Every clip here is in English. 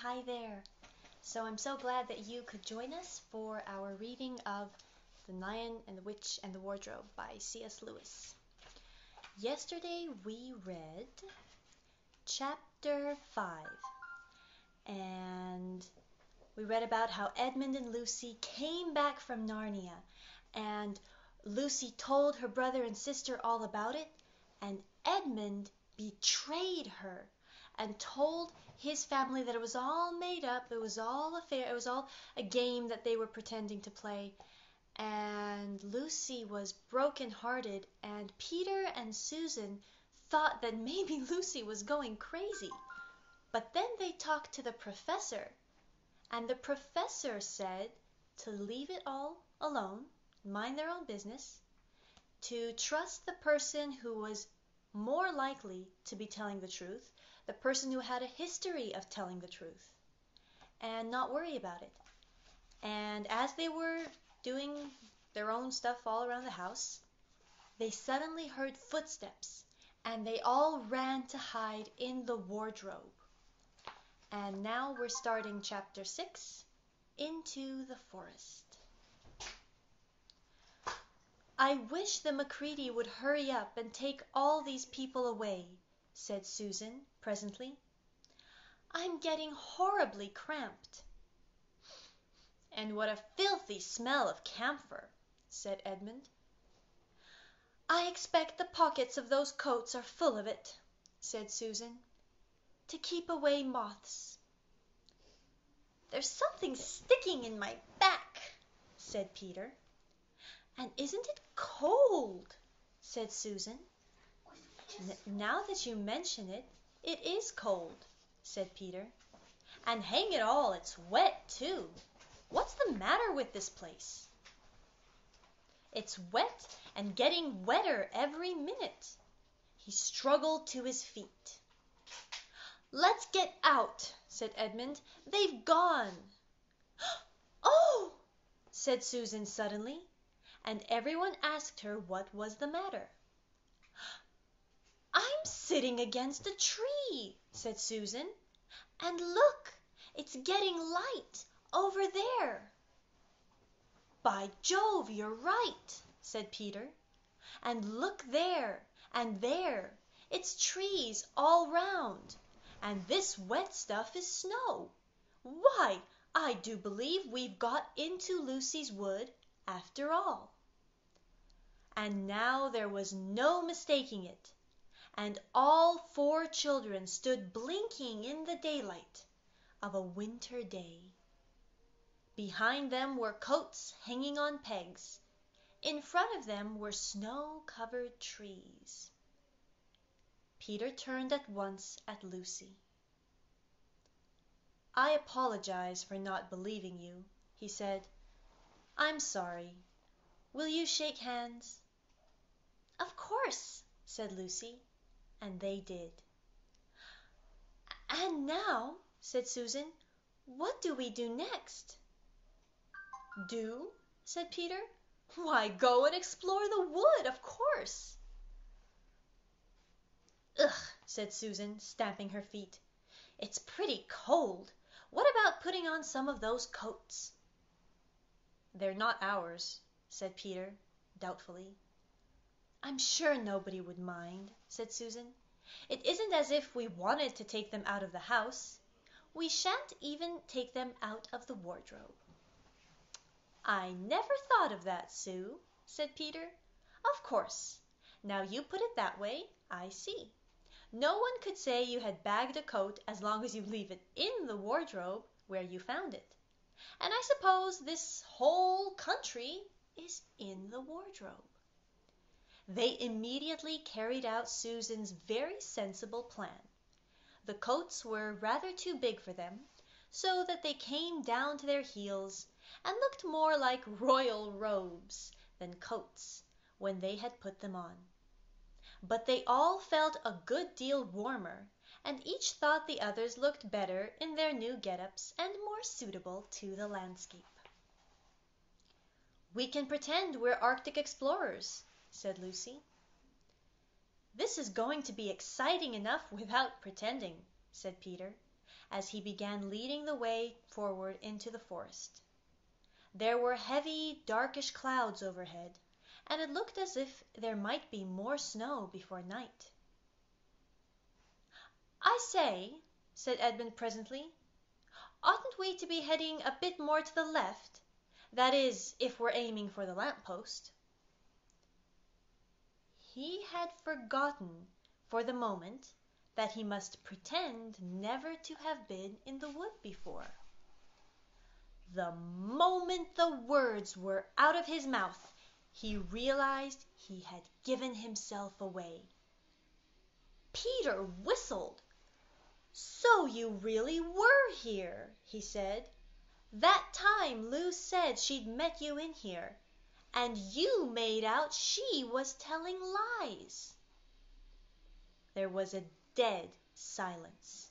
Hi there. So I'm so glad that you could join us for our reading of The Lion and the Witch and the Wardrobe by C.S. Lewis. Yesterday we read chapter 5, and we read about how Edmund and Lucy came back from Narnia, and Lucy told her brother and sister all about it, and Edmund betrayed her and told his family that it was all made up, it was all a game that they were pretending to play. And Lucy was broken-hearted, and Peter and Susan thought that maybe Lucy was going crazy. But then they talked to the professor, and the professor said to leave it all alone, mind their own business, to trust the person who was more likely to be telling the truth, the person who had a history of telling the truth, and not worry about it. And as they were doing their own stuff all around the house, they suddenly heard footsteps, and they all ran to hide in the wardrobe. And now we're starting chapter 6, Into the Forest. "I wish the Macready would hurry up and take all these people away," said Susan presently. "I'm getting horribly cramped." "And what a filthy smell of camphor," said Edmund. "I expect the pockets of those coats are full of it," said Susan, "to keep away moths." "There's something sticking in my back," said Peter. "And isn't it cold?" said Susan. "Now that you mention it, it is cold," said Peter. "And hang it all, it's wet too. What's the matter with this place?" "It's wet and getting wetter every minute." He struggled to his feet. "Let's get out," said Edmund. "They've gone." "Oh!" said Susan suddenly, and everyone asked her what was the matter. "I'm sitting against a tree," said Susan, "and look, it's getting light over there." "By Jove, you're right," said Peter. "And look there, and there, it's trees all round, and this wet stuff is snow. Why, I do believe we've got into Lucy's wood after all." And now there was no mistaking it, and all 4 children stood blinking in the daylight of a winter day. Behind them were coats hanging on pegs. In front of them were snow-covered trees. Peter turned at once at Lucy. "I apologize for not believing you," he said. "I'm sorry. Will you shake hands?" "Of course," said Lucy, and they did. "And now," said Susan, "what do we do next?" "Do?" said Peter. "Why, go and explore the wood, of course." "Ugh!" said Susan, stamping her feet. "It's pretty cold. What about putting on some of those coats?" "They're not ours," said Peter, doubtfully. "I'm sure nobody would mind," said Susan. "It isn't as if we wanted to take them out of the house. We shan't even take them out of the wardrobe." "I never thought of that, Sue," said Peter. "Of course. Now you put it that way, I see. No one could say you had bagged a coat as long as you leave it in the wardrobe where you found it. And I suppose this whole country is in the wardrobe." They immediately carried out Susan's very sensible plan. The coats were rather too big for them, so that they came down to their heels and looked more like royal robes than coats when they had put them on. But they all felt a good deal warmer, and each thought the others looked better in their new get-ups and more suitable to the landscape. "We can pretend we're Arctic explorers," said Lucy. "This is going to be exciting enough without pretending," said Peter, as he began leading the way forward into the forest. There were heavy, darkish clouds overhead, and it looked as if there might be more snow before night. "I say," said Edmund presently, "oughtn't we to be heading a bit more to the left? That is, if we're aiming for the lamp-post." He had forgotten for the moment that he must pretend never to have been in the wood before. The moment the words were out of his mouth, he realized he had given himself away. Peter whistled. "So you really were here," he said. "That time Lou said she'd met you in here, and you made out she was telling lies." There was a dead silence.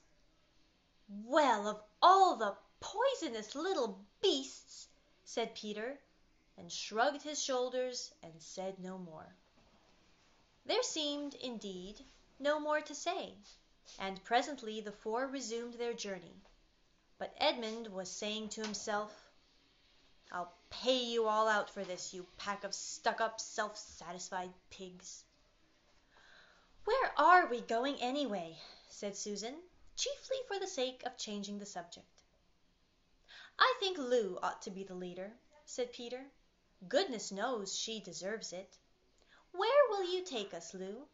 "Well, of all the poisonous little beasts," said Peter, and shrugged his shoulders and said no more. There seemed, indeed, no more to say, and presently the four resumed their journey. But Edmund was saying to himself, "I'll pay you all out for this, you pack of stuck-up, self-satisfied pigs." "Where are we going anyway?" said Susan, chiefly for the sake of changing the subject. "I think Lou ought to be the leader," said Peter. "Goodness knows she deserves it. Where will you take us, Lou?"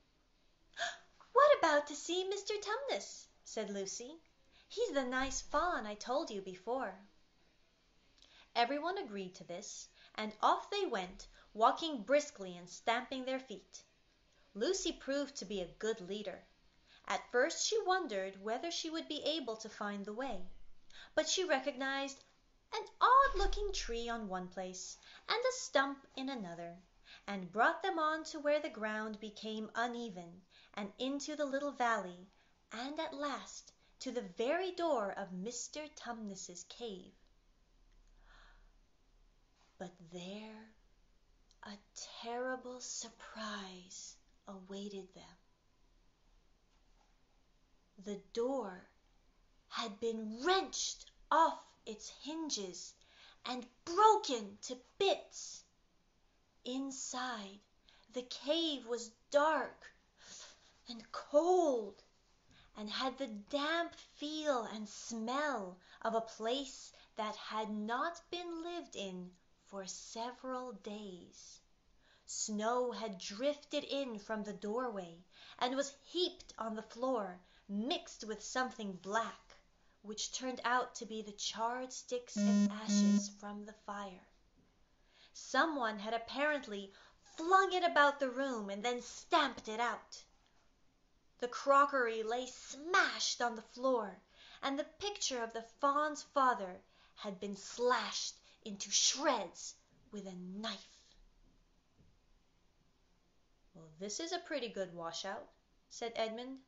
"What about to see Mr. Tumnus?" said Lucy. "He's the nice fawn I told you before." Everyone agreed to this, and off they went, walking briskly and stamping their feet. Lucy proved to be a good leader. At first she wondered whether she would be able to find the way, but she recognized an odd-looking tree on one place and a stump in another, and brought them on to where the ground became uneven, and into the little valley, and at last to the very door of Mr. Tumnus's cave. But there a terrible surprise awaited them. The door had been wrenched off its hinges and broken to bits. Inside, the cave was dark and cold, and had the damp feel and smell of a place that had not been lived in for several days. Snow had drifted in from the doorway and was heaped on the floor, mixed with something black, which turned out to be the charred sticks and ashes from the fire. Someone had apparently flung it about the room and then stamped it out. The crockery lay smashed on the floor, and the picture of the fawn's father had been slashed into shreds with a knife. "Well, this is a pretty good washout," said Edmund.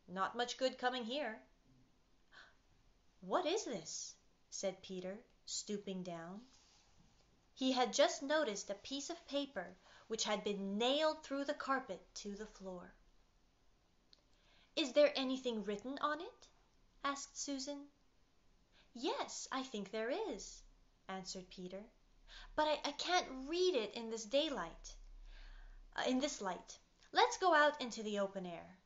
"Not much good coming here." "What is this?" said Peter, stooping down. He had just noticed a piece of paper which had been nailed through the carpet to the floor. "Is there anything written on it?" asked Susan. "Yes, I think there is," answered Peter, "but I can't read it in this light. Let's go out into the open air."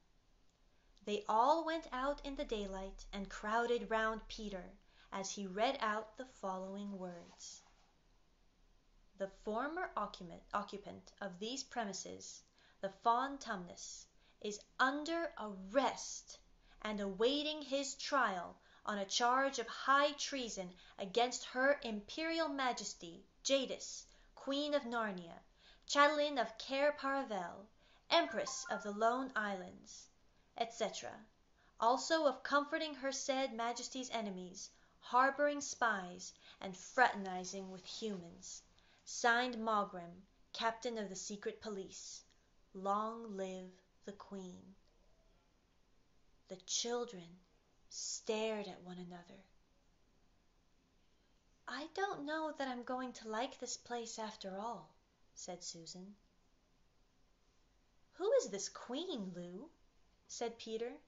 They all went out in the daylight and crowded round Peter as he read out the following words: "The former occupant of these premises, the Fawn Tumnus, is under arrest and awaiting his trial on a charge of high treason against Her Imperial Majesty Jadis, Queen of Narnia, Chatelaine of Cair Paravel, Empress of the Lone Islands, etc., also of comforting her said Majesty's enemies, harboring spies, and fraternizing with humans. Signed Maugrim, Captain of the Secret Police. Long live the Queen." The children stared at one another. "I don't know that I'm going to like this place after all," said Susan. "Who is this Queen, Lou?" said Peter.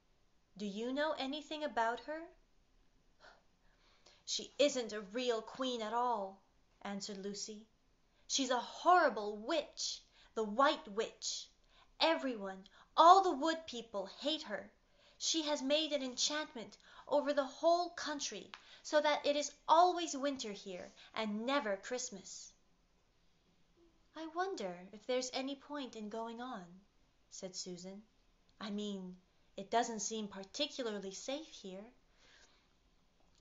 "Do you know anything about her?" "She isn't a real queen at all," answered Lucy. "She's a horrible witch, the White Witch. Everyone, all the wood people, hate her. She has made an enchantment over the whole country, so that it is always winter here and never Christmas." "I wonder if there's any point in going on," said Susan. "I mean, it doesn't seem particularly safe here.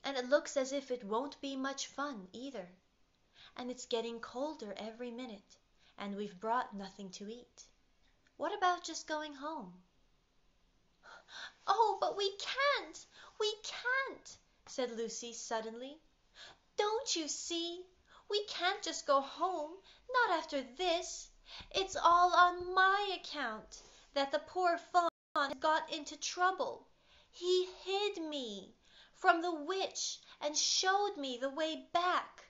And it looks as if it won't be much fun either. And it's getting colder every minute, and we've brought nothing to eat. What about just going home?" "Oh, but we can't! We can't!" said Lucy suddenly. "Don't you see? We can't just go home, not after this. It's all on my account that the poor fawn has got into trouble. He hid me from the witch and showed me the way back.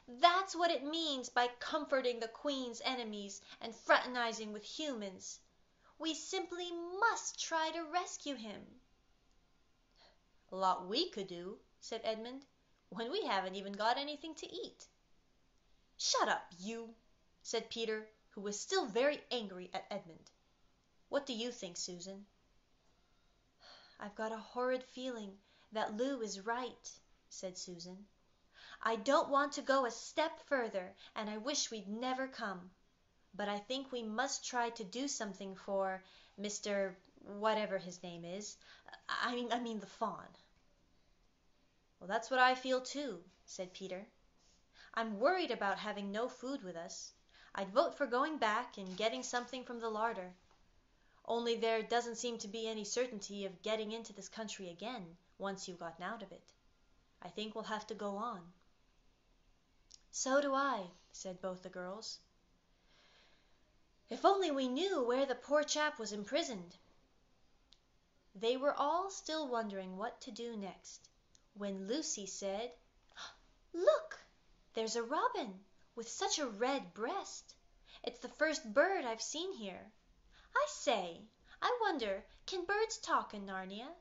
That's what it means by comforting the queen's enemies and fraternizing with humans. We simply must try to rescue him." "A lot we could do," said Edmund, "when we haven't even got anything to eat." "Shut up, you," said Peter, who was still very angry at Edmund. "What do you think, Susan?" "I've got a horrid feeling that Lou is right," said Susan. "I don't want to go a step further, and I wish we'd never come. But I think we must try to do something for Mr. whatever his name is. I mean the fawn." "Well, that's what I feel too," said Peter. "I'm worried about having no food with us. I'd vote for going back and getting something from the larder. Only there doesn't seem to be any certainty of getting into this country again once you've gotten out of it. I think we'll have to go on." "So do I," said both the girls. "If only we knew where the poor chap was imprisoned." They were all still wondering what to do next, when Lucy said, "Look, there's a robin with such a red breast. It's the first bird I've seen here. I say, I wonder, can birds talk in Narnia?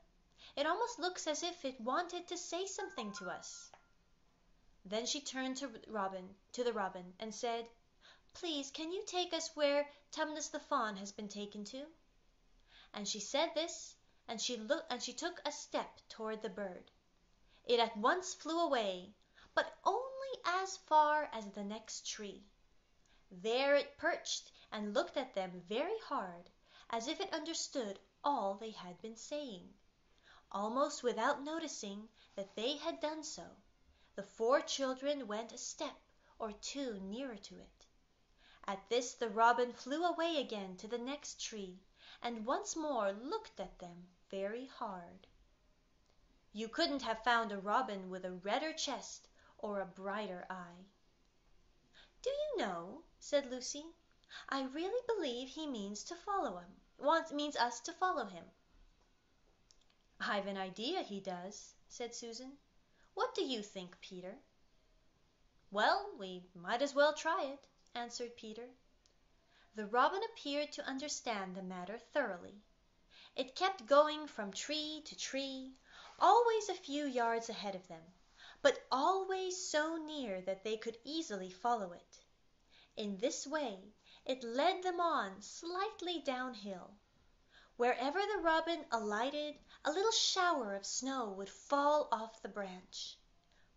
It almost looks as if it wanted to say something to us." Then she turned to the robin and said, "Please, can you take us where Tumnus the fawn has been taken to?" And she said this, and she took a step toward the bird. It at once flew away, but only as far as the next tree. There it perched and looked at them very hard, as if it understood all they had been saying. Almost without noticing that they had done so, the 4 children went a step or 2 nearer to it. At this the robin flew away again to the next tree, and once more looked at them very hard. You couldn't have found a robin with a redder chest or a brighter eye. "Do you know," said Lucy, "I really believe he means us to follow him." "I've an idea he does," said Susan. "What do you think, Peter?" "Well, we might as well try it," answered Peter. The robin appeared to understand the matter thoroughly. It kept going from tree to tree, always a few yards ahead of them, but always so near that they could easily follow it. In this way it led them on slightly downhill. Wherever the robin alighted, a little shower of snow would fall off the branch.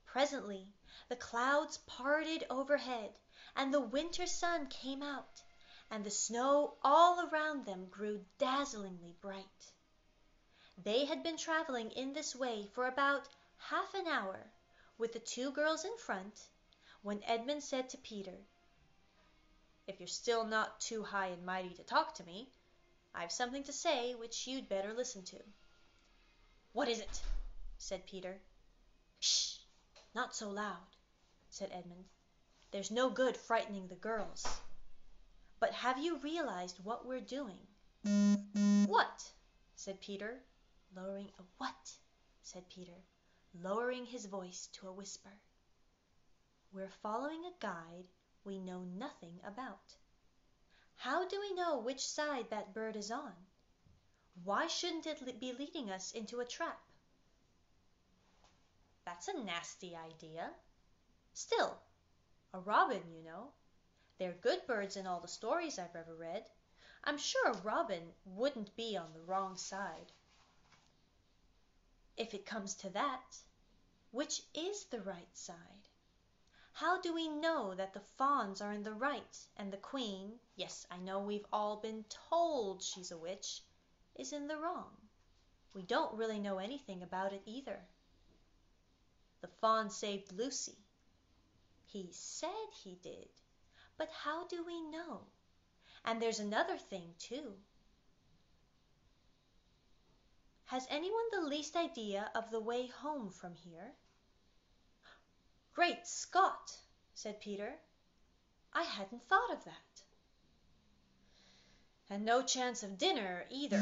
Presently the clouds parted overhead, and the winter sun came out, and the snow all around them grew dazzlingly bright. They had been traveling in this way for about half an hour, with the 2 girls in front, when Edmund said to Peter, "If you're still not too high and mighty to talk to me, I've something to say which you'd better listen to." "What is it?" said Peter. "Shh! Not so loud," said Edmund. "There's no good frightening the girls. But have you realized what we're doing?" "What?" said Peter, lowering his voice to a whisper. "We're following a guide we know nothing about. How do we know which side that bird is on? Why shouldn't it be leading us into a trap?" That's a nasty idea. Still, a robin, you know. They're good birds in all the stories I've ever read. I'm sure a robin wouldn't be on the wrong side. If it comes to that, which is the right side? How do we know that the fawns are in the right and the queen, yes, I know we've all been told she's a witch, is in the wrong? We don't really know anything about it either. The fawn saved Lucy. He said he did, but how do we know? And there's another thing, too. Has anyone the least idea of the way home from here? Great Scott, said Peter. I hadn't thought of that. And no chance of dinner either,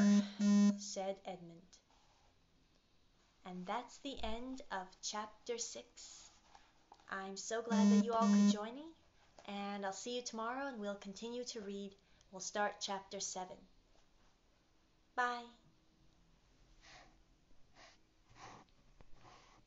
said Edmund. And that's the end of chapter 6. I'm so glad that you all could join me, and I'll see you tomorrow and we'll continue to read. We'll start chapter 7. Bye.